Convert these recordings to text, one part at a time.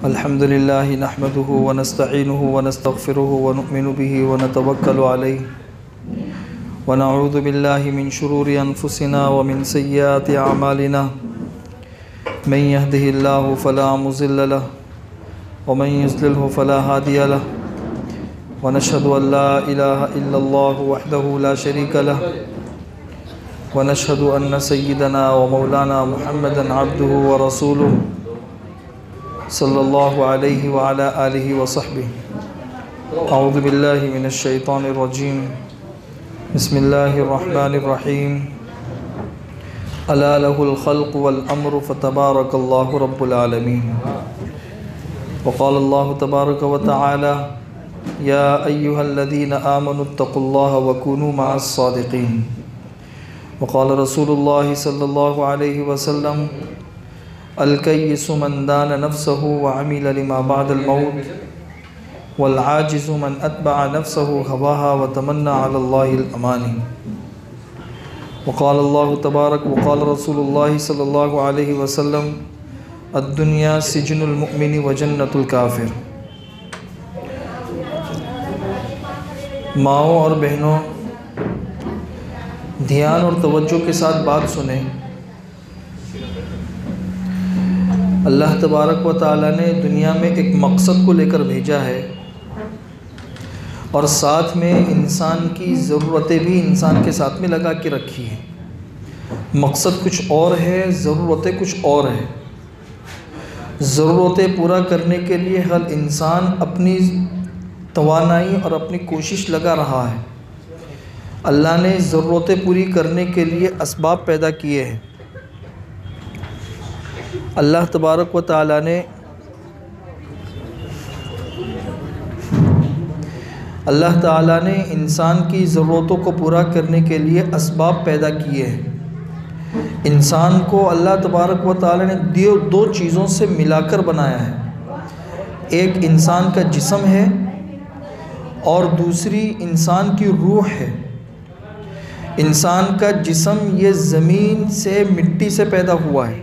अल्हम्दुलिल्लाहि नहमदुहु व नस्तईनुहु व नस्तगफिरुहु व नुमिनु बिही व नतवक्कलु अलैहि व नऊज़ु बिल्लाहि मिन शुरूरि अनफुसिना व मिन सय्यिआति अमालिना मन यहदिहिल्लाहु फला मुज़िल्ल लहु व मन युज़लिल्हु फला हादिय लहु व नशहदु अन ला इलाहा इल्लल्लाहु वहदहु ला शरीका लहु व नशहदु अन्न सय्यिदना व मौलाना मुहम्मदन अब्दुहु व रसूलुहु सल्लल्लाहु अलैहि व अला आलिहि व सहबिहि। अऊज़ु बिल्लाहि मिनश शैतानिर रजीम। बिस्मिल्लाहिर रहमानिर रहीम। अला लहुल खल्क़ु वल अम्रु फतबारकल्लाहु रब्बुल आलमीन। व क़ाल अल्लाहु तबारक व तआला या अय्युहल्लज़ीना आमनुत्तक़ुल्लाहा व कूनू मअस सादिक़ीन। वक़ाल रसूलुल्लाहि सल्लल्लाहु अलैहि वसल्लम अल-कय्यिसु मन दान नफ्सहु व अमिल लिमा बअदल मौत वल आजिज़ु मन अत्बअ नफ्सहु हवाहा व तमन्ना अलल्लाहिल अमानी। वक़ाल अल्लाहु तबारक वक़ाल रसूलुल्लाहि सल्लल्लाहु अलैहि वसल्लम अद-दुनिया सिजनुल मुमिनी व जन्नतुल काफिर। माओ और बहनों, ध्यान और तवज्जो के साथ बात सुने। अल्लाह तबारक व तआला ने दुनिया में एक मकसद को लेकर भेजा है और साथ में इंसान की ज़रूरतें भी इंसान के साथ में लगा के रखी है। मकसद कुछ और है, ज़रूरतें कुछ और है। ज़रूरतें पूरा करने के लिए हर इंसान अपनी तवानाई और अपनी कोशिश लगा रहा है। अल्लाह ने ज़रूरतें पूरी करने के लिए असबाब पैदा किए हैं। अल्लाह तबारक व तआला ने इंसान की ज़रूरतों को पूरा करने के लिए असबाब पैदा किए हैं। इंसान को अल्लाह तबारक व तआला ने दो चीज़ों से मिलाकर बनाया है। एक इंसान का जिस्म है और दूसरी इंसान की रूह है। इंसान का जिस्म ये ज़मीन से, मिट्टी से पैदा हुआ है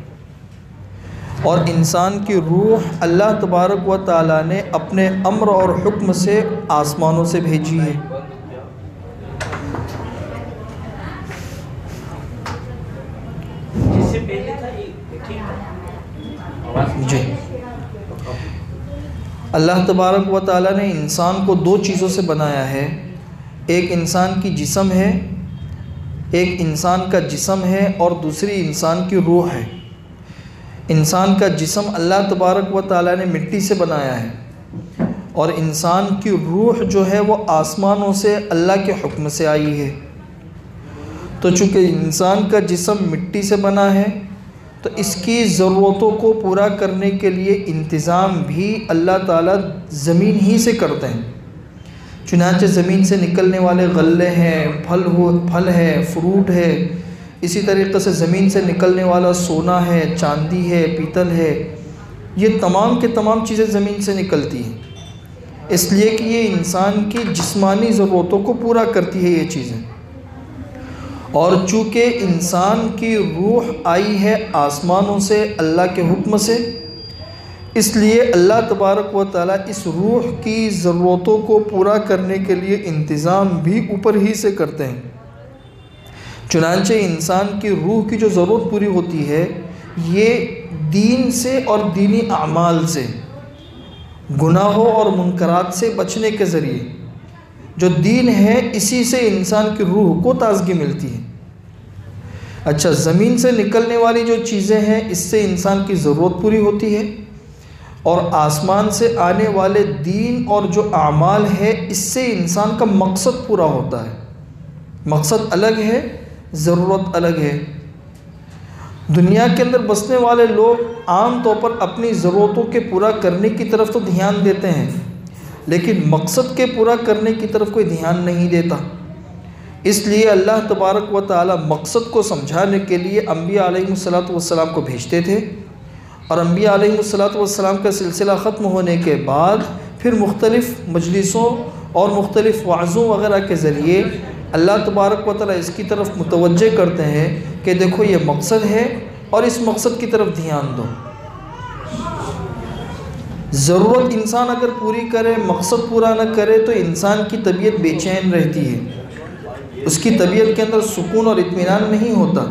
और इंसान की रूह अल्लाह तबारक व तआला ने अपने अम्र और हुक्म से आसमानों से भेजी है। जी, अल्लाह तबारक व तआला ने इंसान को दो चीज़ों से बनाया है। एक इंसान की जिस्म है, एक इंसान का जिस्म है और दूसरी इंसान की रूह है। इंसान का जिस्म अल्लाह तबारक व तआला ने मिट्टी से बनाया है और इंसान की रूह जो है वो आसमानों से अल्लाह के हुक्म से आई है। तो चूँकि इंसान का जिस्म मिट्टी से बना है तो इसकी ज़रूरतों को पूरा करने के लिए इंतज़ाम भी अल्लाह ताला ज़मीन ही से करते हैं। चुनांचे ज़मीन से निकलने वाले गल्ले हैं, फल है, फ्रूट है, इसी तरीक़े से ज़मीन से निकलने वाला सोना है, चांदी है, पीतल है, ये तमाम के तमाम चीज़ें ज़मीन से निकलती हैं। इसलिए कि ये इंसान की जिस्मानी ज़रूरतों को पूरा करती है ये चीज़ें। और चूँकि इंसान की रूह आई है आसमानों से अल्लाह के हुक्म से, इसलिए अल्लाह तबारक व तआला इस रूह की ज़रूरतों को पूरा करने के लिए इंतज़ाम भी ऊपर ही से करते हैं। चुनांचे इंसान की रूह की जो ज़रूरत पूरी होती है ये दीन से और दीनी अमाल से, गुनाहों और मुनकरात से बचने के ज़रिए, जो दीन है इसी से इंसान की रूह को ताज़गी मिलती है। अच्छा, ज़मीन से निकलने वाली जो चीज़ें हैं इससे इंसान की ज़रूरत पूरी होती है और आसमान से आने वाले दीन और जो आमाल है इससे इंसान का मकसद पूरा होता है। मकसद अलग है, ज़रूरत अलग है। दुनिया के अंदर बसने वाले लोग आम तौर पर अपनी ज़रूरतों के पूरा करने की तरफ तो ध्यान देते हैं, लेकिन मकसद के पूरा करने की तरफ कोई ध्यान नहीं देता। इसलिए अल्लाह तबारक व तआला मकसद को समझाने के लिए अम्बिया अलैहिस्सलातु वस्सलाम को भेजते थे और अम्बिया अलैहिस्सलातु वस्सलाम का सिलसिला ख़त्म होने के बाद फिर मुख्तलिफ़ मजलिसों और मुख्तलिफ़ वाज़ों वग़ैरह के ज़रिए अल्लाह तबारक व तआला इसकी तरफ मुतवज्जे करते हैं कि देखो ये मकसद है और इस मकसद की तरफ ध्यान दो। ज़रूरत इंसान अगर पूरी करे, मकसद पूरा न करे तो इंसान की तबीयत बेचैन रहती है, उसकी तबीयत के अंदर सुकून और इत्मीनान नहीं होता।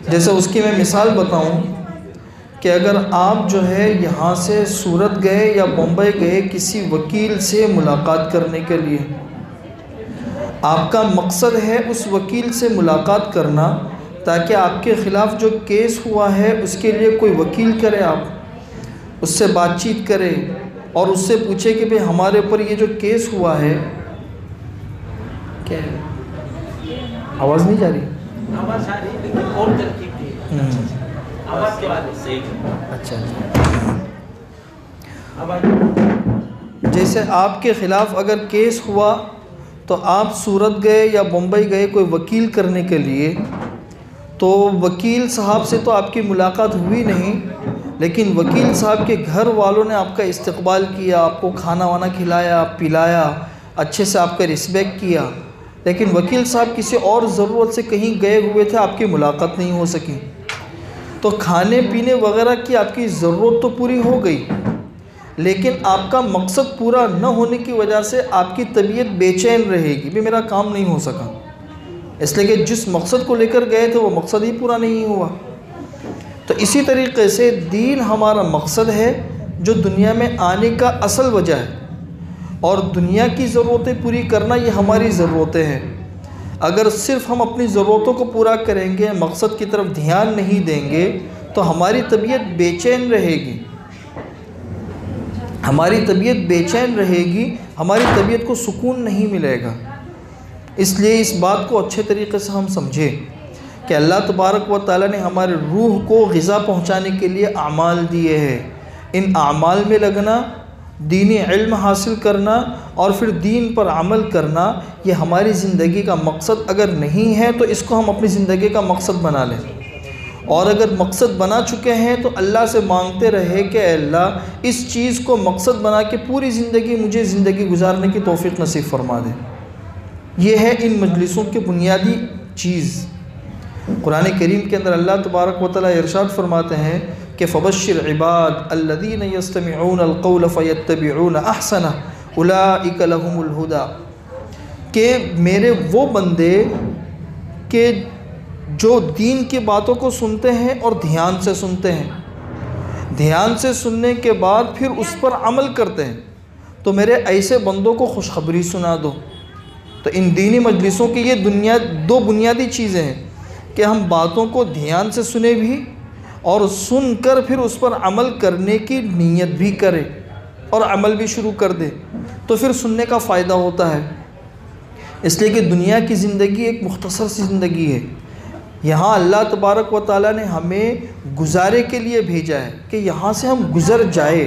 जैसे उसकी मैं मिसाल बताऊं कि अगर आप जो है यहाँ से सूरत गए या बम्बई गए किसी वकील से मुलाकात करने के लिए, आपका मकसद है उस वकील से मुलाकात करना ताकि आपके ख़िलाफ़ जो केस हुआ है उसके लिए कोई वकील करे, आप उससे बातचीत करें और उससे पूछे कि भाई हमारे ऊपर ये जो केस हुआ है क्या है। आवाज़ नहीं जा रही? आवाज़ आ रही लेकिन और तरकीब दी आवाज़ के बाद सही। अच्छा, आवाज़ जैसे आपके ख़िलाफ़ अगर केस हुआ तो आप सूरत गए या मुंबई गए कोई वकील करने के लिए, तो वकील साहब से तो आपकी मुलाकात हुई नहीं, लेकिन वकील साहब के घर वालों ने आपका इस्तकबाल किया, आपको खाना वाना खिलाया पिलाया, अच्छे से आपका रिस्पेक्ट किया। लेकिन वकील साहब किसी और ज़रूरत से कहीं गए हुए थे, आपकी मुलाकात नहीं हो सकी, तो खाने पीने वगैरह की आपकी ज़रूरत तो पूरी हो गई, लेकिन आपका मकसद पूरा न होने की वजह से आपकी तबीयत बेचैन रहेगी, भी मेरा काम नहीं हो सका, इसलिए कि जिस मकसद को लेकर गए थे वो मकसद ही पूरा नहीं हुआ। तो इसी तरीक़े से दीन हमारा मकसद है जो दुनिया में आने का असल वजह है, और दुनिया की ज़रूरतें पूरी करना ये हमारी ज़रूरतें हैं। अगर सिर्फ़ हम अपनी ज़रूरतों को पूरा करेंगे, मकसद की तरफ ध्यान नहीं देंगे, तो हमारी तबीयत बेचैन रहेगी, हमारी तबीयत बेचैन रहेगी, हमारी तबीयत को सुकून नहीं मिलेगा। इसलिए इस बात को अच्छे तरीक़े से हम समझें कि अल्लाह तबारक व तआला ने हमारे रूह को ग़िज़ा पहुँचाने के लिए आमाल दिए हैं। इन आमाल में लगना, दीनी इल्म हासिल करना और फिर दीन पर अमल करना, ये हमारी ज़िंदगी का मकसद अगर नहीं है तो इसको हम अपनी ज़िंदगी का मकसद बना लें, और अगर मकसद बना चुके हैं तो अल्लाह से मांगते रहे कि अल्लाह इस चीज़ को मकसद बना के पूरी ज़िंदगी मुझे ज़िंदगी गुजारने की तौफ़ीक़ नसीब फरमा दे। ये है इन मजलिसों की बुनियादी चीज़। कुरान करीम के अंदर अल्लाह तबारक व तआला इरशाद फरमाते हैं कि फ़बश्शिर इबाद अल्लज़ीना यस्तमिऊना अल-क़ौला फ़यत्तबिऊना अहसनह उलाइका लहुमुल हुदा, कि मेरे वो बंदे के जो दीन की बातों को सुनते हैं और ध्यान से सुनते हैं, ध्यान से सुनने के बाद फिर उस पर अमल करते हैं, तो मेरे ऐसे बंदों को खुशखबरी सुना दो। तो इन दीनी मजलिसों की ये दो बुनियादी चीज़ें हैं कि हम बातों को ध्यान से सुने भी और सुनकर फिर उस पर अमल करने की नीयत भी करें और अमल भी शुरू कर दे, तो फिर सुनने का फ़ायदा होता है। इसलिए कि दुनिया की ज़िंदगी एक मुख्तसर सी ज़िंदगी है। यहाँ अल्लाह तबारक व तआला ने हमें गुजारे के लिए भेजा है कि यहाँ से हम गुज़र जाए।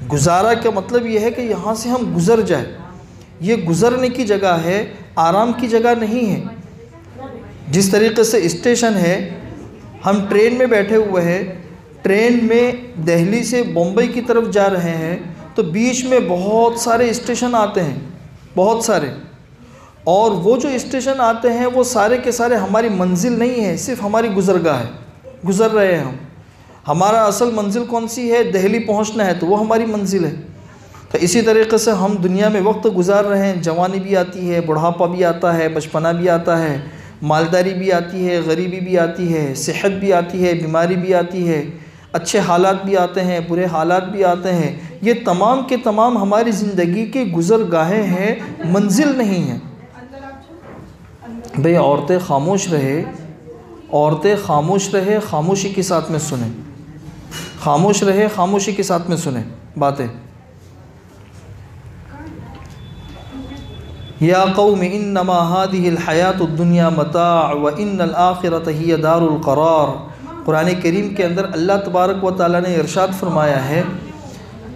गुजारा का मतलब ये है कि यहाँ से हम गुज़र जाए, ये गुज़रने की जगह है, आराम की जगह नहीं है। जिस तरीक़े से स्टेशन है, हम ट्रेन में बैठे हुए हैं, ट्रेन में दिल्ली से बम्बई की तरफ जा रहे हैं, तो बीच में बहुत सारे स्टेशन आते हैं, बहुत सारे, और वो जो स्टेशन आते हैं वो सारे के सारे हमारी मंजिल नहीं है, सिर्फ हमारी गुज़रगाह है, गुज़र रहे हैं हम। हमारा असल मंजिल कौन सी है? दिल्ली पहुंचना है, तो वो हमारी मंजिल है। तो इसी तरीक़े से हम दुनिया में वक्त गुजार रहे हैं, जवानी भी आती है, बुढ़ापा भी आता है, बचपना भी आता है, मालदारी भी आती है, गरीबी भी आती है, सेहत भी आती है, बीमारी भी आती है, अच्छे हालात भी आते हैं, बुरे हालात भी आते हैं। ये तमाम के तमाम हमारी ज़िंदगी के गुज़रगाहें हैं, मंजिल नहीं हैं। भाई औरतें खामोश रहे, औरतें खामोश रहे, खामोशी के साथ में सुने, खामोश रहे, खामोशी के साथ में सुने बातें। या कौम इन्नमा हादिहिल हयातुद दुनिया मता' व इन्नल आखिरत हिय दारुल करार। कुरान करीम के अंदर अल्लाह तबारक व तआला ने इरशाद फरमाया है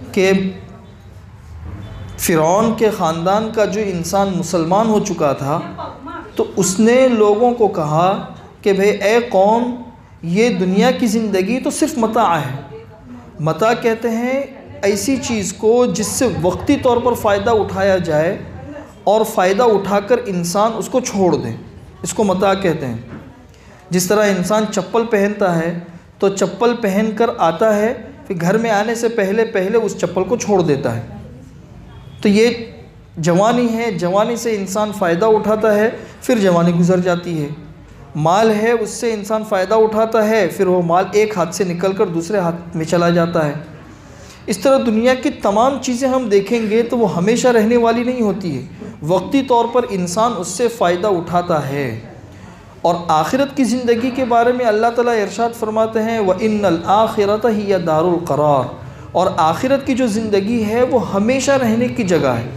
कि फ़िरौन के ख़ानदान का जो इंसान मुसलमान हो चुका था, तो उसने लोगों को कहा कि भाई ए कौम, ये दुनिया की ज़िंदगी तो सिर्फ़ मता है। मता कहते हैं ऐसी चीज़ को जिससे वक्ती तौर पर फ़ायदा उठाया जाए और फ़ायदा उठाकर इंसान उसको छोड़ दे, इसको मता कहते हैं। जिस तरह इंसान चप्पल पहनता है तो चप्पल पहनकर आता है, फिर घर में आने से पहले पहले उस चप्पल को छोड़ देता है। तो ये जवानी है, जवानी से इंसान फ़ायदा उठाता है, फिर जवानी गुजर जाती है। माल है, उससे इंसान फ़ायदा उठाता है, फिर वो माल एक हाथ से निकल कर दूसरे हाथ में चला जाता है। इस तरह दुनिया की तमाम चीज़ें हम देखेंगे तो वो हमेशा रहने वाली नहीं होती है, वक्ती तौर पर इंसान उससे फ़ायदा उठाता है। और आखिरत की ज़िंदगी के बारे में अल्लाह ताला इरशाद फरमाते हैं व इन्नल आखिरत हिय दारुल करार, और आखिरत की जो ज़िंदगी है वो हमेशा रहने की जगह है,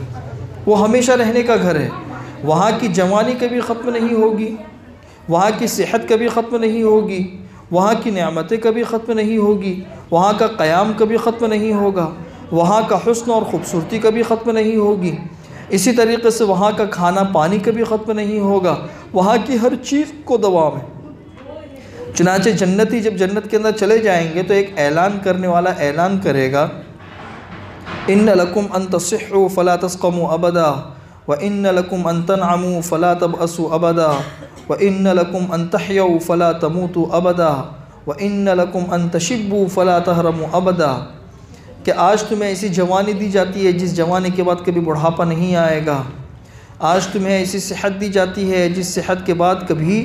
वो हमेशा रहने का घर है। वहाँ की जवानी कभी ख़त्म नहीं होगी, वहाँ की सेहत कभी ख़त्म नहीं होगी, वहाँ की नेमतें कभी ख़त्म नहीं होगी, वहाँ का क़याम कभी ख़त्म नहीं होगा, वहाँ का हुस्न और ख़ूबसूरती कभी ख़त्म नहीं होगी। इसी तरीक़े से वहाँ का खाना पानी कभी ख़त्म नहीं होगा, वहाँ की हर चीज़ को दवाम है। चुनांचे जन्नती जब जन्नत के अंदर चले जाएंगे तो एक ऐलान करने वाला ऐलान करेगा, इन्न लकुम अन तसिह्हु फला तस्क़मू अबदा व इन्न लकुम अन तनअमू फला तबअसू अबदा व इन्न लकुम अन तहयऊ फला तमूतू अबदा व इन्न लकुम अन तशिब्बू फला तहरमू अबदा, कि आज तुम्हें ऐसी जवानी दी जाती है जिस जवानी के बाद कभी बुढ़ापा नहीं आएगा। आज तुम्हें ऐसी सेहत दी जाती है जिस सेहत के बाद कभी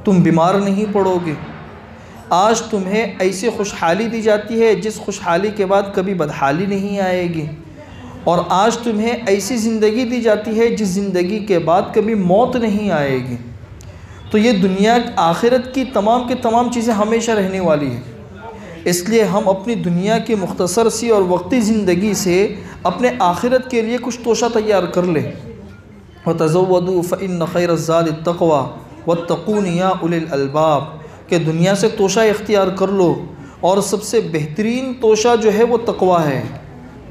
तुम बीमार नहीं पड़ोगे। आज तुम्हें ऐसी खुशहाली दी जाती है जिस खुशहाली के बाद कभी बदहाली नहीं आएगी। और आज तुम्हें ऐसी ज़िंदगी दी जाती है जिस ज़िंदगी के बाद कभी मौत नहीं आएगी। तो ये दुनिया आखिरत की तमाम चीज़ें हमेशा रहने वाली है, इसलिए हम अपनी दुनिया की मुख्तसर सी और वक्ती ज़िंदगी से अपने आखिरत के लिए कुछ तोशा तैयार कर लें। व तज़व्वदू फ़इन्न खैरज़्ज़ादि तक़वा वत्तक़ून या उलिल अलबाब, कि दुनिया से तोशा इख्तियार कर लो और सबसे बेहतरीन तोशा जो है वो तक़वा है।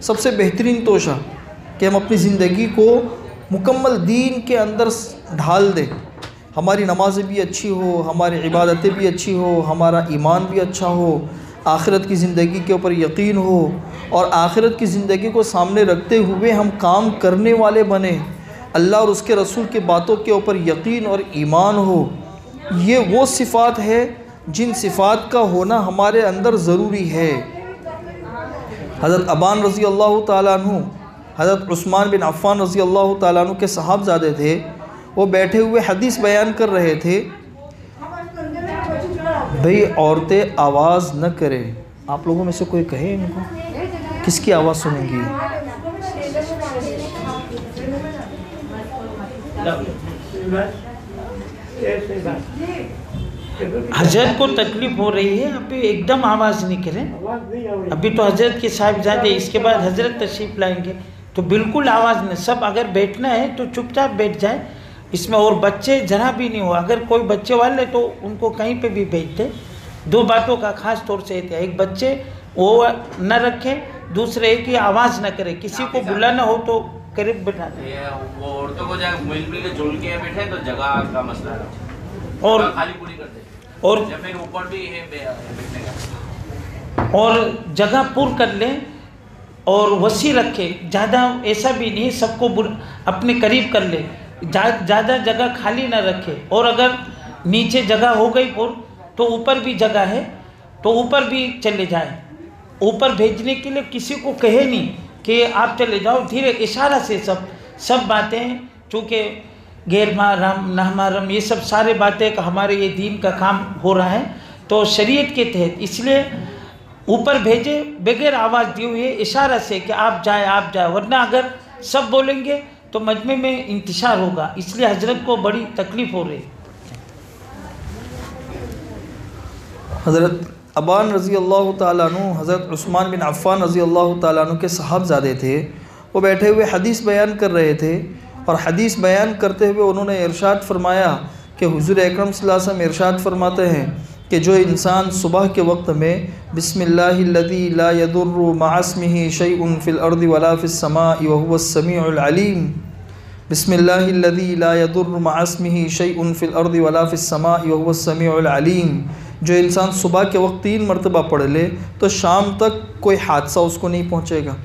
सबसे बेहतरीन तोशा कि हम अपनी ज़िंदगी को मुकम्मल दीन के अंदर ढाल दें, हमारी नमाज़ें भी अच्छी हो, हमारी इबादतें भी अच्छी हो, हमारा ईमान भी अच्छा हो, आखिरत की ज़िंदगी के ऊपर यकीन हो और आखिरत की ज़िंदगी को सामने रखते हुए हम काम करने वाले बने, अल्लाह और उसके रसूल की बातों के ऊपर यकीन और ईमान हो। ये वो सिफ़ात है जिन सिफ़ात का होना हमारे अंदर ज़रूरी है। हज़रत अबान रज़ी अल्लाह ताला अन्हु, हज़रत उस्मान बिन अफ़्फ़ान रज़ी अल्लाह ताला अन्हु के सहाबज़ादे थे, वो बैठे हुए हदीस बयान कर रहे थे, भाई औरतें आवाज़ न करें। आप लोगों में से कोई कहे इनको, किसकी आवाज़ सुनेंगी? हजरत को तकलीफ हो रही है, अभी एकदम आवाज़ नहीं करें। अभी तो हजरत के साहिबजादे, इसके बाद हजरत तशरीफ़ लाएंगे, तो बिल्कुल आवाज़ नहीं। सब अगर बैठना है तो चुपचाप बैठ जाए इसमें, और बच्चे जरा भी नहीं हो। अगर कोई बच्चे वाले तो उनको कहीं पे भी भेज दे। दो बातों का खास तौर से है, एक बच्चे वो न रखे, दूसरे एक ही आवाज़ न करे, किसी को बुलाना हो तो करीब बैठा दे। वो औरतों को मिल के जुड़ के बैठे तो जगह का मसला है, और खाली पूरी करते, और फिर ऊपर भी है बैठने का, और जगह पूर कर लें और वसी रखे, ज़्यादा ऐसा भी नहीं सबको अपने करीब कर ले, ज़्यादा जगह खाली ना रखे। और अगर नीचे जगह हो गई पुर तो ऊपर भी जगह है तो ऊपर भी चले जाए। ऊपर भेजने के लिए किसी को कहे नहीं कि आप चले जाओ, धीरे इशारा से सब बातें, चूँकि गैर महरम नामहरम ये सब सारे बातें का हमारे ये दीन का काम हो रहा है तो शरीयत के तहत, इसलिए ऊपर भेजे बगैर आवाज़ दिए हुए इशारा से कि आप जाए, वरना अगर सब बोलेंगे तो मजमे में इंतशार होगा। इसलिए हजरत को बड़ी तकलीफ़ हो रही। हज़रत अबान रज़ी अल्लाह ताला अन्हु, हज़रत उस्मान बिन अफ़्फ़ान रज़ी अल्लाह ताला अन्हु के साहबज़ादे थे, वो बैठे हुए हदीस बयान कर रहे थे। और हदीस बयान करते हुए उन्होंने इरशाद फरमाया कि हुज़ूर अकरम सल्लल्लाहु अलैहि वसल्लम इरशाद फरमाते हैं कि जो इंसान सुबह के वक्त में बिस्मिल्लाहिल्लज़ी ला यदुर्रु मअस्मिही शैउन फ़िल अर्दि वला फ़िस समाई व हुवस समीउल अलीम, बिस्मिल्लाहिल्लज़ी ला यदुर्रु मअस्मिही शैउन फ़िल अर्दि वला फ़िस समाई व हुवस समीउल अलीम, जो इंसान सुबह के वक्त 3 मरतबा पढ़ ले तो शाम तक कोई हादसा उसको नहीं पहुँचेगा।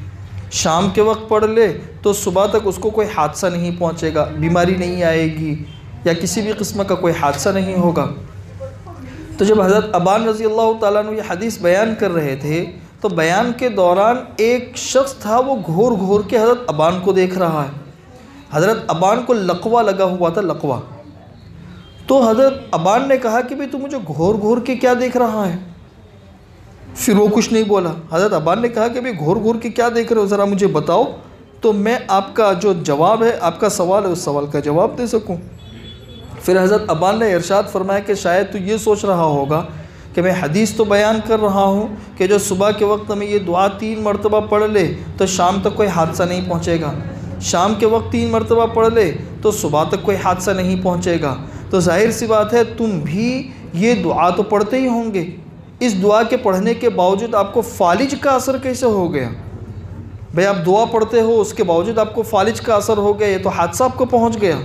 शाम के वक्त पढ़ ले तो सुबह तक उसको कोई हादसा नहीं पहुँचेगा, बीमारी नहीं आएगी या किसी भी किस्म का कोई हादसा नहीं होगा। तो जब हज़रत अबान रज़ी अल्लाह ताला अन्हु ये हदीस बयान कर रहे थे तो बयान के दौरान एक शख्स था, वो घूर घूर के हज़रत अबान को देख रहा है। हज़रत अबान को लकवा लगा हुआ था, लकवा। तो हज़रत अबान ने कहा कि भाई तू मुझे घूर घूर के क्या देख रहा है? फिर वो कुछ नहीं बोला। हज़रत अबान ने कहा कि भाई घूर घूर के क्या देख रहे हो, ज़रा मुझे बताओ तो मैं आपका जो जवाब है, आपका सवाल है, उस सवाल का जवाब दे सकूं। फिर हज़रत अबान ने इरशाद फरमाया कि शायद तू ये सोच रहा होगा कि मैं हदीस तो बयान कर रहा हूँ कि जो सुबह के वक्त में ये दुआ 3 मरतबा पढ़ ले तो शाम तक कोई हादसा नहीं पहुँचेगा, शाम के वक्त 3 मरतबा पढ़ ले तो सुबह तक कोई हादसा नहीं पहुँचेगा। तो जाहिर सी बात है तुम भी ये दुआ तो पढ़ते ही होंगे, इस दुआ के पढ़ने के बावजूद आपको फालिज का असर कैसे हो गया? भाई आप दुआ पढ़ते हो, उसके बावजूद आपको फालिज का असर हो गया, ये तो हादसा आपको पहुंच गया।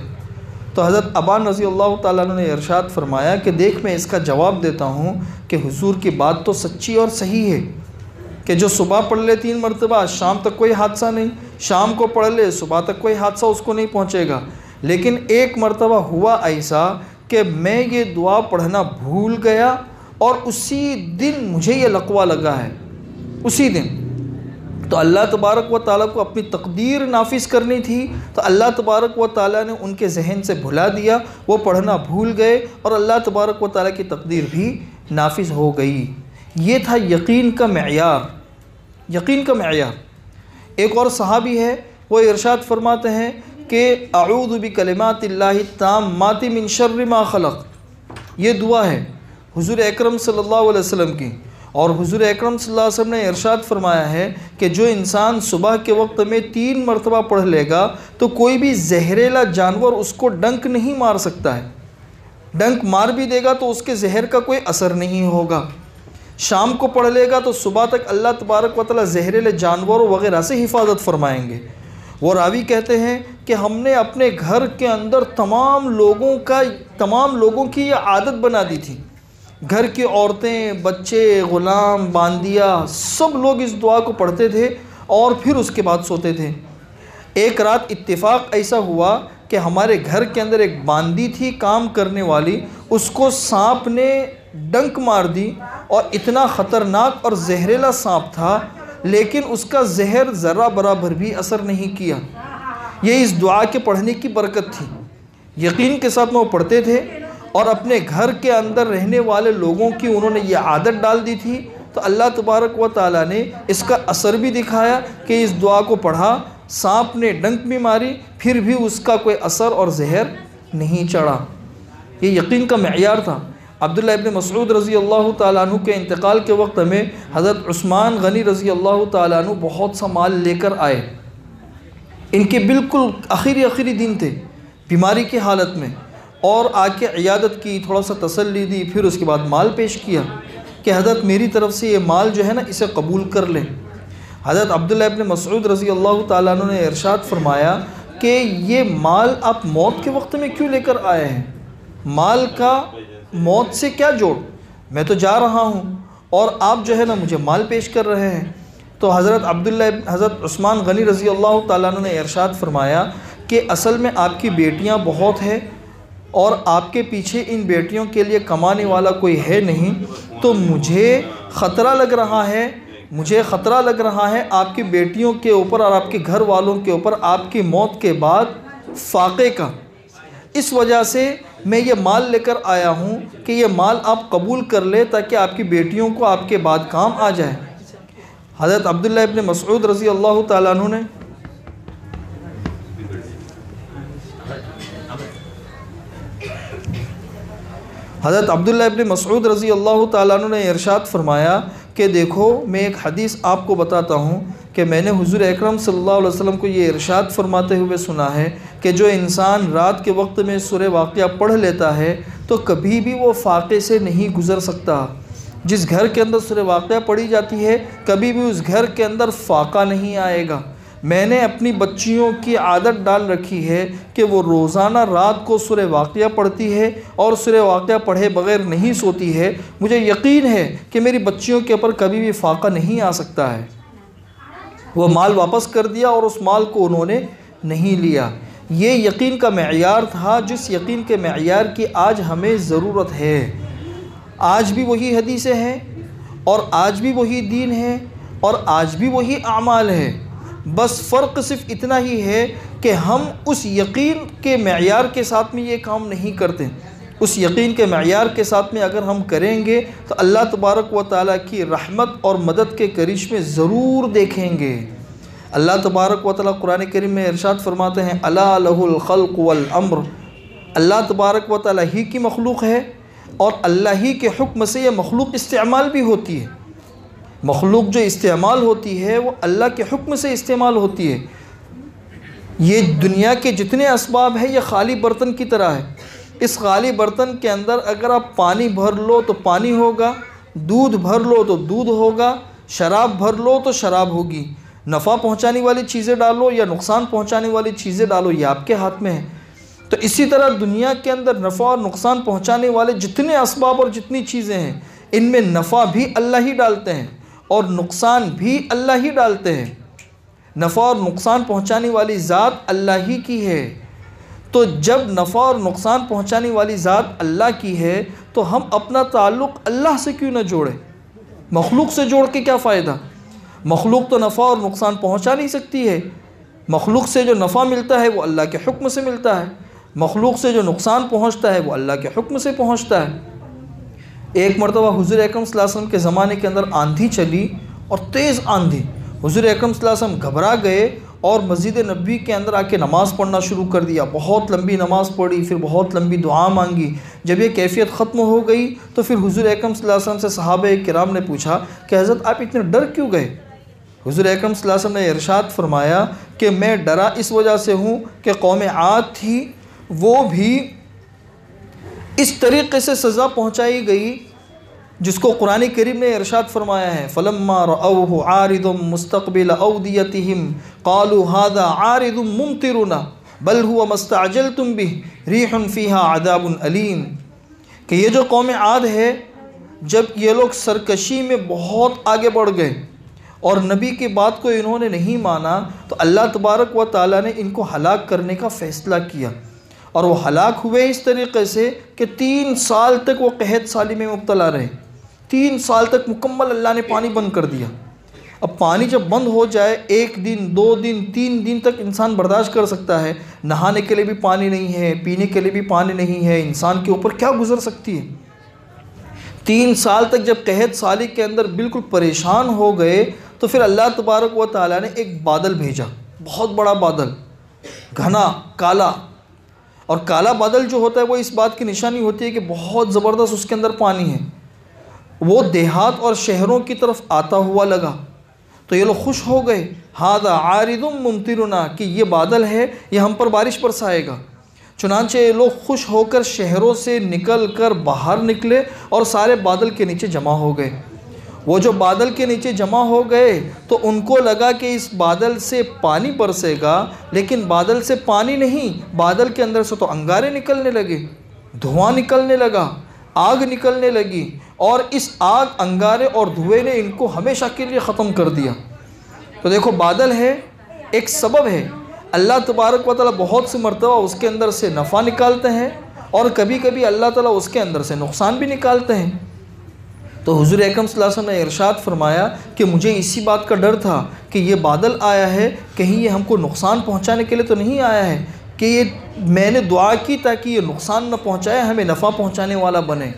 तो हज़रत अबान रज़ी अल्लाह ताला अन्हु ने इरशाद फरमाया कि देख मैं इसका जवाब देता हूँ कि हुजूर की बात तो सच्ची और सही है कि जो सुबह पढ़ ले 3 मरतबा शाम तक कोई हादसा नहीं, शाम को पढ़ ले सुबह तक कोई हादसा उसको नहीं पहुँचेगा। लेकिन एक मरतबा हुआ ऐसा कि मैं ये दुआ पढ़ना भूल गया और उसी दिन मुझे ये लकवा लगा है, उसी दिन। तो अल्लाह तबारक व ताला को अपनी तकदीर नाफिज करनी थी, तो अल्लाह तबारक व ताला ने उनके जहन से भुला दिया, वो पढ़ना भूल गए और अल्लाह तबारक व ताला की तकदीर भी नाफिज हो गई। ये था यकीन का मेयार, यकीन का मेयार। एक और सहाबी है, वो इरशाद फरमाते हैं कि अऊज़ु बिकलिमातिल्लाहि ताम्माति मिन शर्रि मा खलक़, ये दुआ है हुज़ूर अकरम सल्लल्लाहु अलैहि वसल्लम की। और हुज़ूर अकरम सल्लल्लाहु अलैहि वसल्लम ने इरशाद फरमाया है कि जो इंसान सुबह के वक्त में 3 मरतबा पढ़ लेगा तो कोई भी जहरीला जानवर उसको डंक नहीं मार सकता है, डंक मार भी देगा तो उसके जहर का कोई असर नहीं होगा। शाम को पढ़ लेगा तो सुबह तक अल्लाह तबारक व तआला जहरीले जानवरों वगैरह से हिफाजत फरमाएंगे। वो रावी कहते हैं कि हमने अपने घर के अंदर तमाम लोगों की ये आदत बना दी थी, घर की औरतें, बच्चे, ग़ुलाम, बांदिया, सब लोग इस दुआ को पढ़ते थे और फिर उसके बाद सोते थे। एक रात इत्तेफाक ऐसा हुआ कि हमारे घर के अंदर एक बांदी थी काम करने वाली, उसको सांप ने डंक मार दी और इतना ख़तरनाक और जहरीला सांप था, लेकिन उसका जहर ज़रा बराबर भी असर नहीं किया। ये इस दुआ के पढ़ने की बरकत थी। यकीन के साथ में वो पढ़ते थे और अपने घर के अंदर रहने वाले लोगों की उन्होंने ये आदत डाल दी थी। तो अल्लाह तबारक व ताला ने इसका असर भी दिखाया कि इस दुआ को पढ़ा, सांप ने डंक भी मारी, फिर भी उसका कोई असर और जहर नहीं चढ़ा। ये यकीन का मेयार था। अब्दुल्लाह इब्न मसऊद रज़ी अल्लाह ताला अन्हु के इंतकाल के वक्त में हज़रत उस्मान गनी रज़ी अल्लाह ताला अन्हु बहुत सा माल लेकर आए। इनके बिल्कुल आखिरी दिन थे बीमारी की हालत में, और आके इयादत की, थोड़ा सा तसल्ली दी, फिर उसके बाद माल पेश किया कि हज़रत मेरी तरफ़ से ये माल जो है ना इसे कबूल कर लें। हज़रत अब्दुल्लाह इब्न मसऊद रज़ी अल्लाह ताला अन्हु ने इरशाद फरमाया कि ये माल आप मौत के वक्त में क्यों लेकर आए हैं? माल का मौत से क्या जोड़? मैं तो जा रहा हूँ और आप जो है ना मुझे माल पेश कर रहे हैं। तो हज़रत उस्मान गनी रज़ी अल्लाह ताला अन्हु ने इरशाद फरमाया कि असल में आपकी बेटियाँ बहुत हैं और आपके पीछे इन बेटियों के लिए कमाने वाला कोई है नहीं, तो मुझे ख़तरा लग रहा है आपकी बेटियों के ऊपर और आपके घर वालों के ऊपर आपकी मौत के बाद फ़ाक़े का। इस वजह से मैं ये माल लेकर आया हूँ कि ये माल आप कबूल कर ले ताकि आपकी बेटियों को आपके बाद काम आ जाए। हज़रत अब्दुल्लाह इब्न मसऊद रज़ी अल्लाह ताला अन्हु ने हज़रत अब्दुल्लाह इब्न मसऊद रज़ी अल्लाह ताला अन्हु ने इरशाद फरमाया कि देखो मैं एक हदीस आपको बताता हूँ कि मैंने हुज़ूर अकरम सल्लल्लाहु अलैहि वसल्लम को ये इरशाद फरमाते हुए सुना है कि जो इंसान रात के वक्त में सूरह वाक़िया पढ़ लेता है तो कभी भी वो फ़ाक़े से नहीं गुज़र सकता। जिस घर के अंदर सूरह वाक़िया पढ़ी जाती है कभी भी उस घर के अंदर फ़ाक़ा नहीं आएगा। मैंने अपनी बच्चियों की आदत डाल रखी है कि वो रोज़ाना रात को सूरह वाक़िया पढ़ती है और सूरह वाक़िया पढ़े बग़ैर नहीं सोती है। मुझे यकीन है कि मेरी बच्चियों के ऊपर कभी भी फ़ाक़ा नहीं आ सकता है। वो माल वापस कर दिया और उस माल को उन्होंने नहीं लिया। ये यकीन का मेयार था, जिस यकीन के मेयार की आज हमें ज़रूरत है। आज भी वही हदीसें हैं और आज भी वही दीन है और आज भी वही अमाल है, बस फ़र्क सिर्फ इतना ही है कि हम उस यकीन के मेयार के साथ में ये काम नहीं करते। उस यकीन के मेयार के साथ में अगर हम करेंगे तो अल्लाह तबारक व तआला की रहमत और मदद के करिश्मे ज़रूर देखेंगे। अल्लाह तबारक व तआला कुरान करीम में इरशाद फरमाते हैं, अला लहुल खल्क़ वल अम्र, अल्लाह तबारक व तआला ही की मखलूक़ है और अल्लाह ही के हुक्म से ये मखलूक़ इस्तेमाल भी होती है। मखलूक़ जो इस्तेमाल होती है वो अल्लाह के हुक्म से इस्तेमाल होती है। ये दुनिया के जितने असबाब हैं ये खाली बर्तन की तरह है। इस खाली बर्तन के अंदर अगर आप पानी भर लो तो पानी होगा, दूध भर लो तो दूध होगा, शराब भर लो तो शराब होगी। नफ़ा पहुंचाने वाली चीज़ें डालो या नुकसान पहुंचाने वाली चीज़ें डालो, ये आपके हाथ में है। तो इसी तरह दुनिया के अंदर नफ़ा और नुकसान पहुंचाने वाले जितने असबाब और जितनी चीज़ें हैं, इनमें नफ़ा भी अल्लाह ही डालते हैं और नुकसान भी अल्लाह ही डालते हैं। नफ़ा और नुकसान पहुंचाने वाली ज़ात अल्लाह ही की है। तो जब नफ़ा और नुकसान पहुंचाने वाली ज़ात अल्लाह की है तो हम अपना ताल्लुक़ अल्लाह से क्यों न जोड़ें? मखलूक से जोड़ के क्या फ़ायदा? मखलूक तो नफ़ा और नुकसान पहुंचा नहीं सकती है। मखलूक से जो नफ़ा मिलता है वो अल्लाह के हुक्म से मिलता है, मखलूक से जो नुकसान पहुंचता है वो अल्लाह के हुक्म से पहुंचता है। एक मरतबा हुज़ूर अकरम सल्लल्लाहु अलैहि वसल्लम के ज़माने के अंदर आंधी चली और तेज़ आंधी। हुज़ूर अकरम सल्लल्लाहु अलैहि वसल्लम घबरा गए और मस्जिद नबी के अंदर आके नमाज़ पढ़ना शुरू कर दिया। बहुत लंबी नमाज़ पढ़ी, फिर बहुत लंबी दुआ मांगी। जब ये कैफियत ख़त्म हो गई तो फिर हुज़ूर अकरम सल्लल्लाहु अलैहि वसल्लम से सहाबा किराम ने पूछा कि हज़रत आप इतने डर क्यों गए? हुज़ूर अकरम सल्लल्लाहु अलैहि वसल्लम ने इरशाद फरमाया कि मैं डरा इस वजह से हूँ कि कौम आद थी, वो भी इस तरीक़े से सज़ा पहुँचाई गई जिसको कुरान करीम ने इरशाद फरमाया है, फ़लम्मा रअवहु आरिदुम मुस्तक़बिल अवदियतिहिम क़ालू हाज़ा आरिदुम मुमतिरुना बल हुवा मस्तअजलतुम बिह रीहुन फ़ीहा अज़ाबुन अलीम। कि ये जो कौम आद है, जब ये लोग सरकशी में बहुत आगे बढ़ गए और नबी की बात को इन्होंने नहीं माना तो अल्लाह तबारक व तआला ने इनको हलाक करने का फ़ैसला किया। और वो हलाक हुए इस तरीक़े से कि 3 साल तक वो कहत साली में मुब्तला रहे। 3 साल तक मुकम्मल अल्लाह ने पानी बंद कर दिया। अब पानी जब बंद हो जाए, 1 दिन 2 दिन 3 दिन तक इंसान बर्दाश्त कर सकता है। नहाने के लिए भी पानी नहीं है, पीने के लिए भी पानी नहीं है, इंसान के ऊपर क्या गुजर सकती है। 3 साल तक जब कहत साली के अंदर बिल्कुल परेशान हो गए तो फिर अल्लाह तबारक व तआला ने एक बादल भेजा, बहुत बड़ा बादल, घना काला। और काला बादल जो होता है वो इस बात की निशानी होती है कि बहुत ज़बरदस्त उसके अंदर पानी है। वो देहात और शहरों की तरफ आता हुआ लगा तो ये लोग खुश हो गए, हादा आरिदुम मुमतिरुना, कि ये बादल है, ये हम पर बारिश बरसाएगा। चुनांचे ये लोग खुश होकर शहरों से निकल कर बाहर निकले और सारे बादल के नीचे जमा हो गए। वो जो बादल के नीचे जमा हो गए तो उनको लगा कि इस बादल से पानी बरसेगा, लेकिन बादल से पानी नहीं, बादल के अंदर से तो अंगारे निकलने लगे, धुआं निकलने लगा, आग निकलने लगी और इस आग, अंगारे और धुएं ने इनको हमेशा के लिए ख़त्म कर दिया। तो देखो, बादल है, एक सबब है। अल्लाह तबारक व तआला बहुत सी मरतबा उसके अंदर से नफ़ा निकालते हैं और कभी कभी अल्लाह ताला उसके अंदर से नुकसान भी निकालते हैं। तो हुज़ूर अकरम सल्लल्लाहु अलैहि वसल्लम ने इरशाद फरमाया कि मुझे इसी बात का डर था कि ये बादल आया है, कहीं ये हमको नुकसान पहुंचाने के लिए तो नहीं आया है, कि ये मैंने दुआ की ताकि ये नुकसान न पहुंचाए, हमें नफ़ा पहुंचाने वाला बने।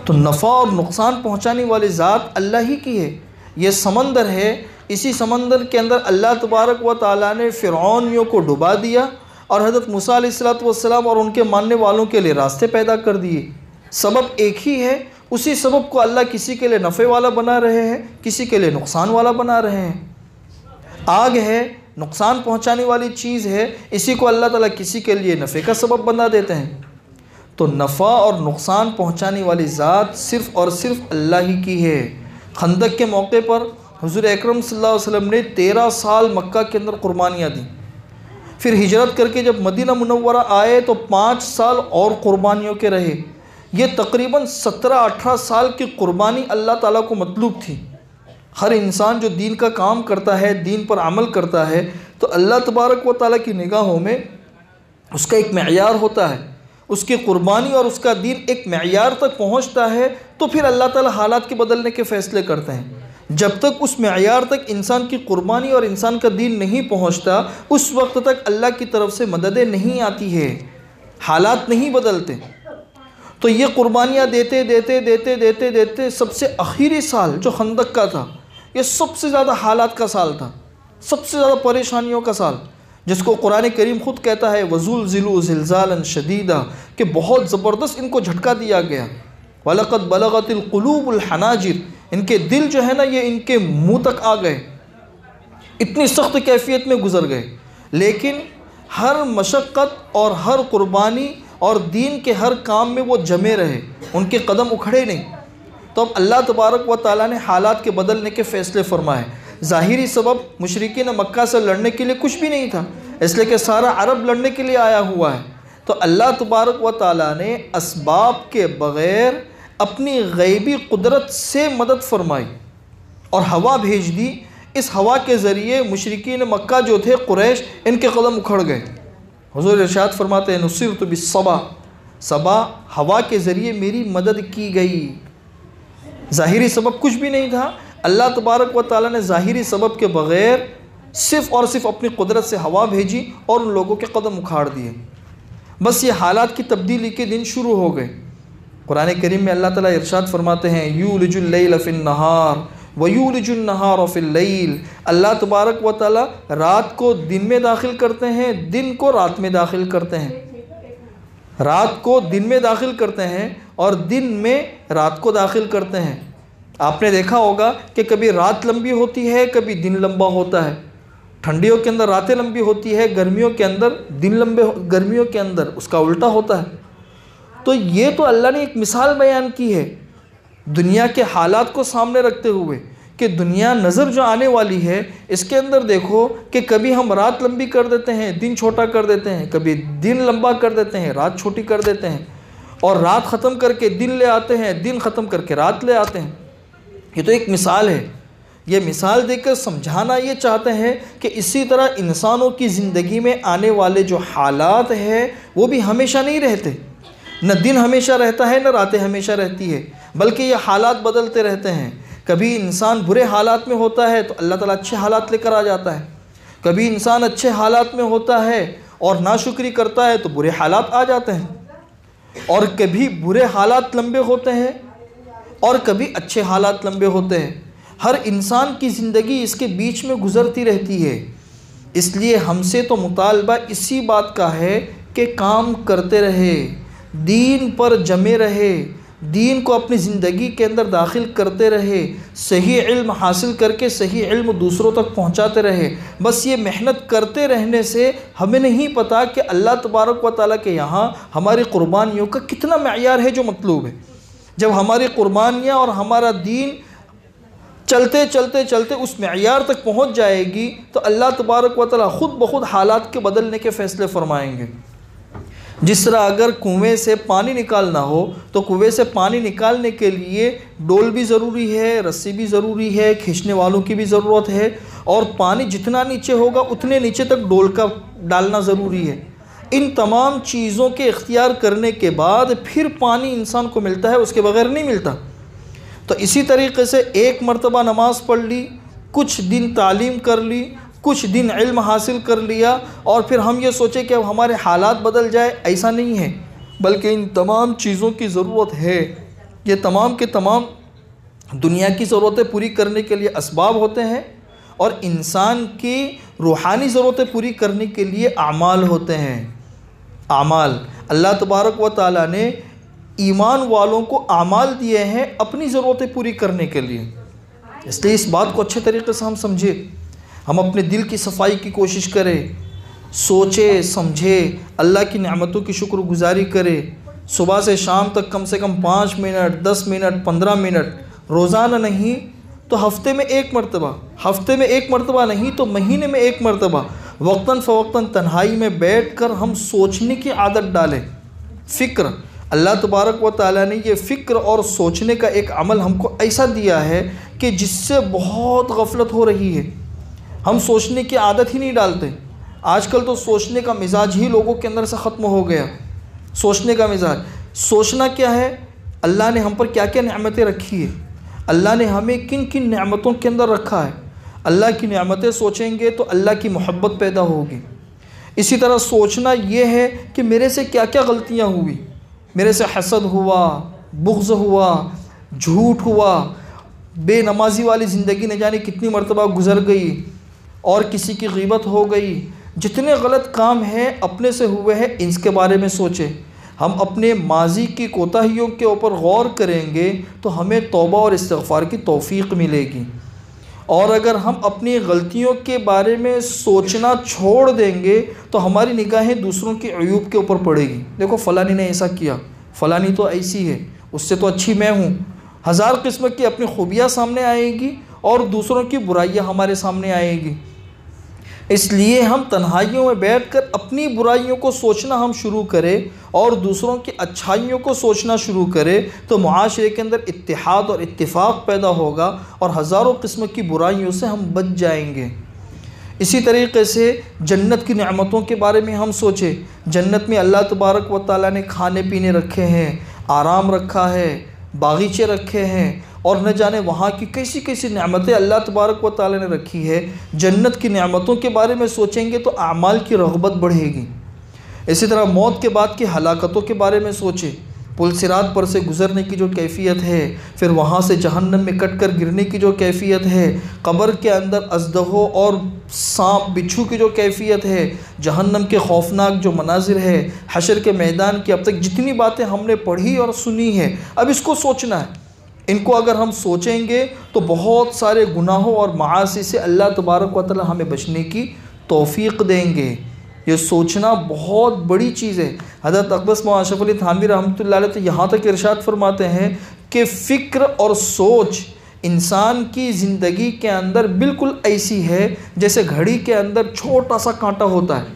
तो नफ़ा और नुकसान पहुंचाने वाली ज़ात अल्लाह ही की है। ये समंदर है, इसी समंदर के अंदर अल्लाह तबारक व तआला ने फ़िरऔनियों को डुबा दिया और हज़रत मूसा अलैहिस्सलातु वस्सलाम और उनके मानने वालों के लिए रास्ते पैदा कर दिए। सबब एक ही है, उसी सबब को अल्लाह किसी के लिए नफ़े वाला बना रहे हैं, किसी के लिए नुकसान वाला बना रहे हैं। आग है, नुकसान पहुंचाने वाली चीज़ है, इसी को अल्लाह ताला किसी के लिए नफ़े का सबब बना देते हैं। तो नफ़ा और नुकसान पहुंचाने वाली ज़ात सिर्फ़ और सिर्फ अल्लाह ही की है। खंदक के मौके पर हुज़ूर अकरम सल्लल्लाहु अलैहि वसल्लम ने 13 साल मक्का के अंदर कुर्बानियाँ दी। फिर हिजरत करके जब मदीना मुनव्वरा आए तो 5 साल और कुर्बानियों के रहे। ये तकरीबन 17-18 साल की कुर्बानी अल्लाह ताला को मतलूब थी। हर इंसान जो दीन का काम करता है, दीन पर अमल करता है, तो अल्लाह तबारक व तआला की निगाहों में उसका एक मेयार होता है। उसकी कुर्बानी और उसका दीन एक मेयार तक पहुँचता है तो फिर अल्लाह ताला हालात के बदलने के फ़ैसले करते हैं। जब तक उस मेयार तक इंसान की कुर्बानी और इंसान का दीन नहीं पहुंचता, उस वक्त तक अल्लाह की तरफ से मददें नहीं आती है, हालात नहीं बदलते। तो ये कुर्बानियाँ देते देते देते देते देते सबसे आखिरी साल जो खंदक का था, ये सबसे ज़्यादा हालात का साल था, सबसे ज़्यादा परेशानियों का साल, जिसको कुरान करीम ख़ुद कहता है वज़ुलज़िलू ज़िलज़ालन शदीदा, कि बहुत ज़बरदस्त इनको झटका दिया गया। वलक़द बलग़तिल क़ुलूबुल हनाजिर, इनके दिल जो है ना ये इनके मुंह तक आ गए, इतनी सख्त कैफियत में गुज़र गए। लेकिन हर मशक्क़त और हर कुर्बानी और दीन के हर काम में वो जमे रहे, उनके कदम उखड़े नहीं। तो अब अल्लाह तबारक व तआला ने हालात के बदलने के फ़ैसले फरमाए। ज़ाहिरी सबब मुशरिकीन मक्का से लड़ने के लिए कुछ भी नहीं था, इसलिए कि सारा अरब लड़ने के लिए आया हुआ है। तो अल्लाह तबारक व तआला ने असबाब के बग़ैर अपनी गैबी कुदरत से मदद फरमाई और हवा भेज दी। इस हवा के ज़रिए मुशरिकीन मक्का जो थे कुरैश, इनके कदम उखड़ गए। हुज़ूर इरशाद फरमाते हैं नुसिरतु बिस्सबा, सबा हवा के ज़रिए मेरी मदद की गई। ज़ाहिरी सबब कुछ भी नहीं था, अल्लाह तबारक व तआला ने ज़ाहिरी सबब के बग़ैर सिर्फ़ और सिर्फ अपनी कुदरत से हवा भेजी और उन लोगों के कदम उखाड़ दिए। बस ये हालात की तब्दीली के दिन शुरू हो गए। कुरान करीम में अल्लाह ताला इरशाद फरमाते हैं यूलिजुल लैल फिन नहार व यूलिजुन नहार फिल लैल, अल्लाह तबारक व तआला रात को दिन में दाखिल करते हैं, दिन को रात में दाखिल करते हैं, रात को दिन में दाखिल करते हैं और दिन में रात को दाखिल करते हैं। आपने देखा होगा कि कभी रात लंबी होती है, कभी दिन लंबा होता है। ठंडियों के अंदर रातें लंबी होती है, गर्मियों के अंदर दिन लंबे, गर्मियों के अंदर उसका उल्टा होता है। तो ये तो अल्लाह ने एक मिसाल बयान की है दुनिया के हालात को सामने रखते हुए कि दुनिया नज़र जो आने वाली है, इसके अंदर देखो कि कभी हम रात लंबी कर देते हैं, दिन छोटा कर देते हैं, कभी दिन लंबा कर देते हैं, रात छोटी कर देते हैं, और रात ख़त्म करके दिन ले आते हैं, दिन ख़त्म करके रात ले आते हैं। ये तो एक मिसाल है। ये मिसाल देकर समझाना ये चाहते हैं कि इसी तरह इंसानों की ज़िंदगी में आने वाले जो हालात हैं वो भी हमेशा नहीं रहते, न दिन हमेशा रहता है न रातें हमेशा रहती है, बल्कि ये हालात बदलते रहते हैं। कभी इंसान बुरे हालात में होता है तो अल्लाह ताला अच्छे हालात लेकर आ जाता है, कभी इंसान अच्छे हालात में होता है और नाशुक्री करता है तो बुरे हालात आ जाते हैं, और कभी बुरे हालात लंबे होते हैं और कभी अच्छे हालात लंबे होते हैं। हर इंसान की ज़िंदगी इसके बीच में गुज़रती रहती है। इसलिए हमसे तो मुतालबा इसी बात का है कि काम करते रहे, दीन पर जमे रहे, दीन को अपनी ज़िंदगी के अंदर दाखिल करते रहे, सही इल्म हासिल करके सही इल्म दूसरों तक पहुंचाते रहे। बस ये मेहनत करते रहने से हमें नहीं पता कि अल्लाह तबारक व तआला के यहाँ हमारी क़ुरबानियों का कितना मयार है जो मतलूब है। जब हमारी क़ुरबानियाँ और हमारा दीन चलते चलते चलते उस मयार तक पहुँच जाएगी तो अल्लाह तबारक व तआला ख़ुद ब खुद हालात के बदलने के फ़ैसले फ़रमाएँगे। जिस तरह अगर कुएं से पानी निकालना हो तो कुएं से पानी निकालने के लिए डोल भी ज़रूरी है, रस्सी भी ज़रूरी है, खींचने वालों की भी ज़रूरत है, और पानी जितना नीचे होगा उतने नीचे तक डोल का डालना ज़रूरी है। इन तमाम चीज़ों के इख्तियार करने के बाद फिर पानी इंसान को मिलता है, उसके बग़ैर नहीं मिलता। तो इसी तरीके से एक मरतबा नमाज़ पढ़ ली, कुछ दिन तालीम कर ली, कुछ दिन इल्म हासिल कर लिया और फिर हम ये सोचें कि अब हमारे हालात बदल जाए, ऐसा नहीं है, बल्कि इन तमाम चीज़ों की ज़रूरत है। ये तमाम के तमाम दुनिया की ज़रूरतें पूरी करने के लिए असबाब होते हैं और इंसान की रूहानी ज़रूरतें पूरी करने के लिए आमाल होते हैं। आमाल अल्लाह तबारक व तआला ने ईमान वालों को आमाल दिए हैं अपनी ज़रूरतें पूरी करने के लिए। इसलिए इस बात को अच्छे तरीके से हम समझें, हम अपने दिल की सफाई की कोशिश करें, सोचे समझे, अल्लाह की नेमतों की शुक्रगुजारी करें। सुबह से शाम तक कम से कम 5 मिनट, 10 मिनट, 15 मिनट, रोज़ाना नहीं तो हफ्ते में एक मरतबा, हफ्ते में एक मरतबा नहीं तो महीने में एक मरतबा वक्तन फ़वक्तन तन्हाई में बैठ कर हम सोचने की आदत डालें। फ़िक्र, अल्लाह तबारक व तआला ने ये फ़िक्र और सोचने का एक अमल हमको ऐसा दिया है कि जिससे बहुत गफलत हो रही है। हम सोचने की आदत ही नहीं डालते। आजकल तो सोचने का मिजाज ही लोगों के अंदर से ख़त्म हो गया। सोचने का मिजाज, सोचना क्या है, अल्लाह ने हम पर क्या क्या नेमतें रखी है, अल्लाह ने हमें किन किन नेमतों के अंदर रखा है। अल्लाह की नेमतें सोचेंगे तो अल्लाह की मोहब्बत पैदा होगी। इसी तरह सोचना ये है कि मेरे से क्या क्या गलतियाँ हुई, मेरे से हसद हुआ, बुग़्ज़ हुआ, झूठ हुआ, बेनमाजी वाली ज़िंदगी न जाने कितनी मरतबा गुज़र गई, और किसी की ग़ीबत हो गई। जितने गलत काम हैं अपने से हुए हैं, इसके बारे में सोचें। हम अपने माजी की कोताहियों के ऊपर गौर करेंगे तो हमें तौबा और इस्तिग़फ़ार की तौफ़ीक़ मिलेगी। और अगर हम अपनी गलतियों के बारे में सोचना छोड़ देंगे तो हमारी निगाहें दूसरों के अयूब के ऊपर पड़ेगी। देखो फ़लानी ने ऐसा किया, फ़लानी तो ऐसी है, उससे तो अच्छी मैं हूँ। हज़ार किस्म की अपनी खूबियाँ सामने आएगी और दूसरों की बुराइयाँ हमारे सामने आएगी। इसलिए हम तन्हाइयों में बैठकर अपनी बुराइयों को सोचना हम शुरू करें और दूसरों की अच्छाइयों को सोचना शुरू करें, तो मुआशरे के अंदर इत्तेहाद और इत्तिफ़ाक़ पैदा होगा और हज़ारों किस्म की बुराइयों से हम बच जाएंगे। इसी तरीक़े से जन्नत की नेमतों के बारे में हम सोचें। जन्नत में अल्लाह तबारक व तआला ने खाने पीने रखे हैं, आराम रखा है, बागीचे रखे हैं, और न जाने वहाँ की कैसी कैसी नेमतें अल्लाह तबारक व तआला ने रखी है। जन्नत की नेमतों के बारे में सोचेंगे तो आमाल की रग़बत बढ़ेगी। इसी तरह मौत के बाद की हलाकतों के बारे में सोचें। पुल सिरात पर से गुज़रने की जो कैफ़ियत है, फिर वहाँ से जहन्नम में कट कर गिरने की जो कैफ़ियत है, क़ब्र के अंदर अज़दहो और सांप बिच्छू की जो कैफ़ियत है, जहन्नम के खौफनाक जो मनाजिर है, हशर के मैदान की अब तक जितनी बातें हमने पढ़ी और सुनी है, अब इसको सोचना है। इनको अगर हम सोचेंगे तो बहुत सारे गुनाहों और मासी से अल्लाह तबारक व तआला हमें बचने की तौफ़ीक़ देंगे। ये सोचना बहुत बड़ी चीज़ है। हज़रत अक़दस मौलाना अशरफ़ अली थानवी रहमतुल्लाह अलैह तो यहाँ तक इरशाद फरमाते हैं कि फ़िक्र और सोच इंसान की ज़िंदगी के अंदर बिल्कुल ऐसी है जैसे घड़ी के अंदर छोटा सा कांटा होता है।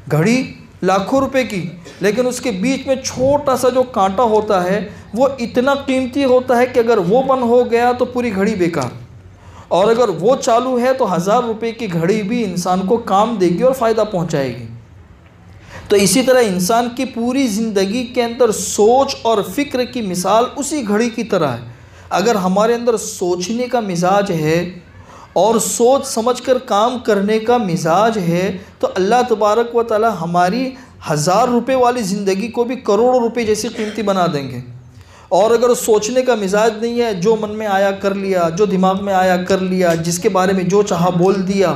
घड़ी लाखों रुपए की, लेकिन उसके बीच में छोटा सा जो कांटा होता है वो इतना कीमती होता है कि अगर वो बंद हो गया तो पूरी घड़ी बेकार, और अगर वो चालू है तो 1000 रुपये की घड़ी भी इंसान को काम देगी और फ़ायदा पहुंचाएगी। तो इसी तरह इंसान की पूरी ज़िंदगी के अंदर सोच और फ़िक्र की मिसाल उसी घड़ी की तरह है। अगर हमारे अंदर सोचने का मिजाज है और सोच समझकर काम करने का मिजाज है तो अल्लाह तबारक व तआला हमारी 1000 रुपये वाली ज़िंदगी को भी करोड़ों रुपए जैसी कीमती बना देंगे। और अगर सोचने का मिजाज नहीं है, जो मन में आया कर लिया, जो दिमाग में आया कर लिया, जिसके बारे में जो चाहा बोल दिया,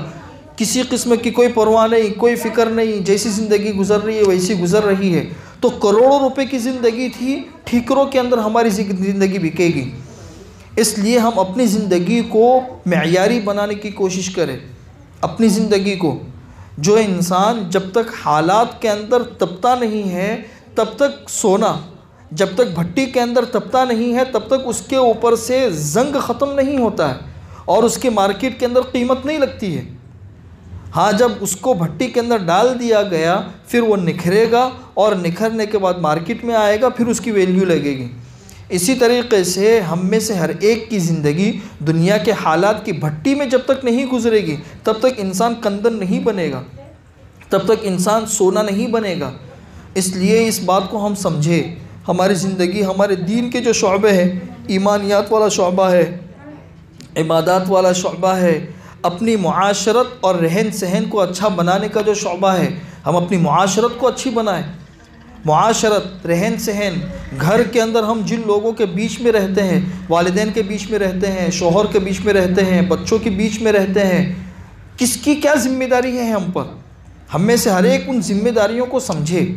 किसी किस्म की कोई परवाह नहीं, कोई फ़िक्र नहीं, जैसी ज़िंदगी गुज़र रही है वैसी गुज़र रही है, तो करोड़ों रुपए की ज़िंदगी थी, ठीकरों के अंदर हमारी ज़िंदगी बिकेगी। इसलिए हम अपनी ज़िंदगी को मेयारी बनाने की कोशिश करें। अपनी ज़िंदगी को, जो इंसान जब तक हालात के अंदर तपता नहीं है तब तक सोना, जब तक भट्टी के अंदर तपता नहीं है तब तक उसके ऊपर से जंग ख़त्म नहीं होता है और उसकी मार्केट के अंदर कीमत नहीं लगती है। हाँ, जब उसको भट्टी के अंदर डाल दिया गया फिर वो निखरेगा और निखरने के बाद मार्केट में आएगा, फिर उसकी वैल्यू लगेगी। इसी तरीक़े से हम में से हर एक की ज़िंदगी दुनिया के हालात की भट्टी में जब तक नहीं गुजरेगी तब तक इंसान कंदन नहीं बनेगा, तब तक इंसान सोना नहीं बनेगा। इसलिए इस बात को हम समझें। हमारी ज़िंदगी, हमारे दीन के जो शौबे हैं, ईमानियात वाला शौबा है, इबादत वाला शौबा है, अपनी मुआशरत और रहन सहन को अच्छा बनाने का जो शौबा है, हम अपनी मुआशरत को अच्छी बनाएं। मुआशरत, रहन सहन, घर के अंदर हम जिन लोगों के बीच में रहते हैं, वालिदैन के बीच में रहते हैं, शौहर के बीच में रहते हैं, बच्चों के बीच में रहते हैं, किसकी क्या ज़िम्मेदारी है हम पर। हम में से हर एक उन ज़िम्मेदारियों को समझे।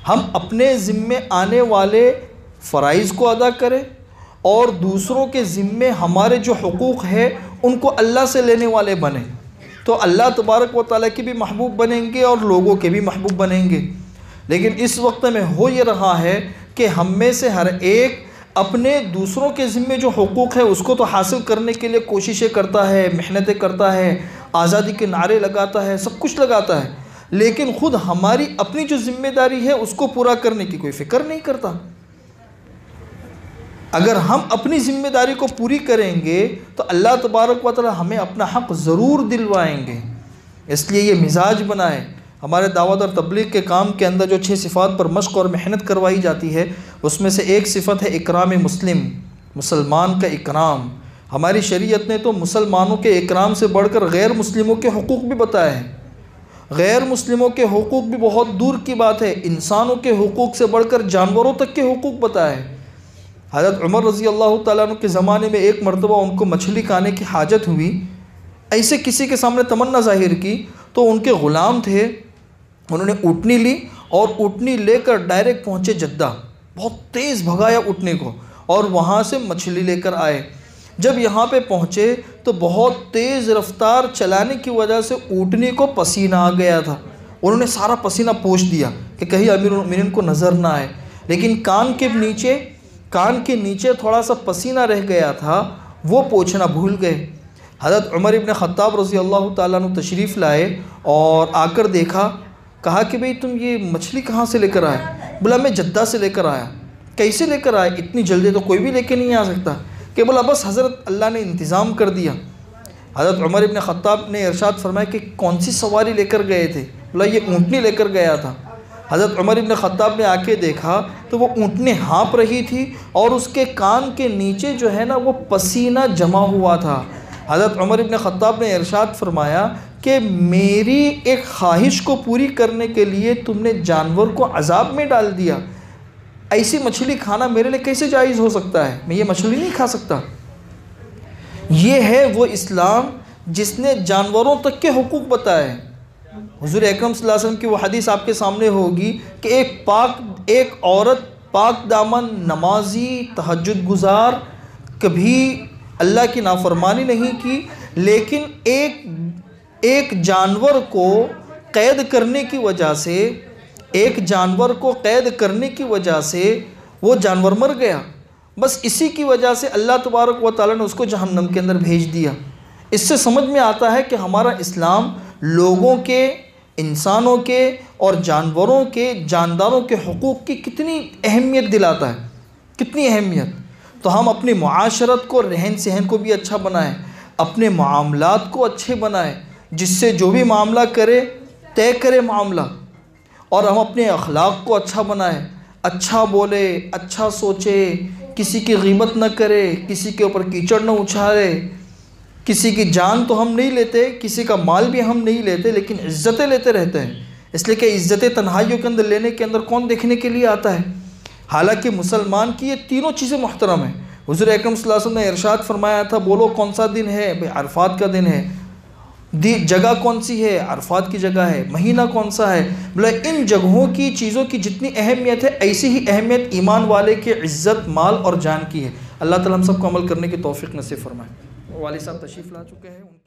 हम अपने ज़िम्मे आने वाले फ़राइज़ को अदा करें और दूसरों के ज़िम्मे हमारे जो हुकूक़ है उनको अल्लाह से लेने वाले बने, तो अल्लाह तबारक व तआला के भी महबूब बनेंगे और लोगों के भी महबूब बनेंगे। लेकिन इस वक्त में हो ये रहा है कि हम में से हर एक अपने दूसरों के ज़िम्मे जो हुकूक़ है उसको तो हासिल करने के लिए कोशिशें करता है, मेहनतें करता है, आज़ादी के नारे लगाता है, सब कुछ लगाता है, लेकिन ख़ुद हमारी अपनी जो ज़िम्मेदारी है उसको पूरा करने की कोई फ़िक्र नहीं करता। अगर हम अपनी ज़िम्मेदारी को पूरी करेंगे तो अल्लाह तबारक व तआला हमें अपना हक़ ज़रूर दिलवाएंगे। इसलिए ये मिजाज बनाए। हमारे दावत और तबलीग के काम के अंदर जो 6 सिफ़ात पर मश्क़ और मेहनत करवाई जाती है उसमें से एक सिफ़त है इकराम मुस्लिम, मुसलमान का इकराम। हमारी शरीयत ने तो मुसलमानों के इकराम से बढ़कर गैर मुस्लिमों के हुकूक़ भी बताए हैं। गैर मुस्लिमों के हुकूक़ भी बहुत दूर की बात है, इंसानों के हुकूक़ से बढ़कर जानवरों तक के हुकूक़ बताए हैं। हज़रत उमर रज़ी अल्लाह तआला अन्हु के ज़माने में एक मरतबा उनको मछली खाने की हाजत हुई। ऐसे किसी के सामने तमन्ना ज़ाहिर की तो उनके ग़ुलाम थे, उन्होंने ऊँटनी ली और ऊँटनी लेकर डायरेक्ट पहुँचे जद्दा। बहुत तेज़ भगाया ऊँटनी को और वहाँ से मछली लेकर आए। जब यहाँ पे पहुँचे तो बहुत तेज़ रफ्तार चलाने की वजह से ऊँटनी को पसीना आ गया था। उन्होंने सारा पसीना पोंछ दिया कि कहीं अमीरुल मोमिनीन को नज़र ना आए, लेकिन कान के नीचे थोड़ा सा पसीना रह गया था, वो पोंछना भूल गए। हज़रत उमर इब्न ख़त्ताब रज़ी अल्लाह तआला अन्हु तशरीफ़ लाए और आकर देखा, कहा कि भाई तुम ये मछली कहाँ से लेकर आए? बोला मैं जद्दा से लेकर आया। कैसे लेकर आए? इतनी जल्दी तो कोई भी लेके नहीं आ सकता। कि बोला बस हज़रत अल्लाह ने इंतज़ाम कर दिया। हज़रत उमर इब्न ख़त्ताब ने इरशाद फरमाया कि कौन सी सवारी लेकर गए थे? बोला ये ऊँटनी लेकर गया था। हज़रत उमर इब्न ख़त्ताब ने आके देखा तो वो ऊँटनी हाँप रही थी और उसके कान के नीचे जो है ना वो पसीना जमा हुआ था। हज़रत उमर इब्न ख़त्ताब ने इरशाद फरमाया कि मेरी एक ख्वाहिश को पूरी करने के लिए तुमने जानवर को अज़ाब में डाल दिया। ऐसी मछली खाना मेरे लिए कैसे जायज़ हो सकता है? मैं ये मछली नहीं खा सकता। ये है वो इस्लाम जिसने जानवरों तक के हुकूक़ बताए हैं। हुज़ूर अकरम सल्लल्लाहु अलैहि वसल्लम की वो हदीस आपके सामने होगी कि एक औरत पाक दामन, नमाजी, तहज्जुद गुज़ार, कभी अल्लाह की नाफरमानी नहीं की, लेकिन एक जानवर को क़ैद करने की वजह से वो जानवर मर गया। बस इसी की वजह से अल्लाह तबारक व तआला ने उसको जहन्नम के अंदर भेज दिया। इससे समझ में आता है कि हमारा इस्लाम लोगों के, इंसानों के और जानवरों के, जानदारों के हुकूक़ की कितनी अहमियत दिलाता है, कितनी अहमियत। तो हम अपनी मुआशरत को, रहन सहन को भी अच्छा बनाएं, अपने मामलात को अच्छे बनाएं, जिससे जो भी मामला करे तय करे मामला, और हम अपने अखलाक को अच्छा बनाएं, अच्छा बोले, अच्छा सोचे, किसी की ग़ीबत न करे, किसी के ऊपर कीचड़ न उछाले। किसी की जान तो हम नहीं लेते, किसी का माल भी हम नहीं लेते, लेकिन इज़्ज़तें लेते रहते हैं। इसलिए कि इज़्ज़तें तन्हाइयों के अंदर लेने के अंदर कौन देखने के लिए आता है? हालांकि मुसलमान की ये तीनों चीज़ें मुहतरम हैं। हुज़ूर अकरम सल्लल्लाहु अलैहि वसल्लम ने इरशाद फरमाया था, बोलो कौन सा दिन है? भाई अरफात का दिन है। जगह कौन सी है? अरफात की जगह है। महीना कौन सा है? बोला इन जगहों की, चीज़ों की जितनी अहमियत है, ऐसी ही अहमियत ईमान वाले के इज़्ज़त, माल और जान की है। अल्लाह ताला हम सबको अमल करने की तौफ़ीक़ नसीब फरमाए। वालिद साहब तशरीफ़ ला चुके हैं।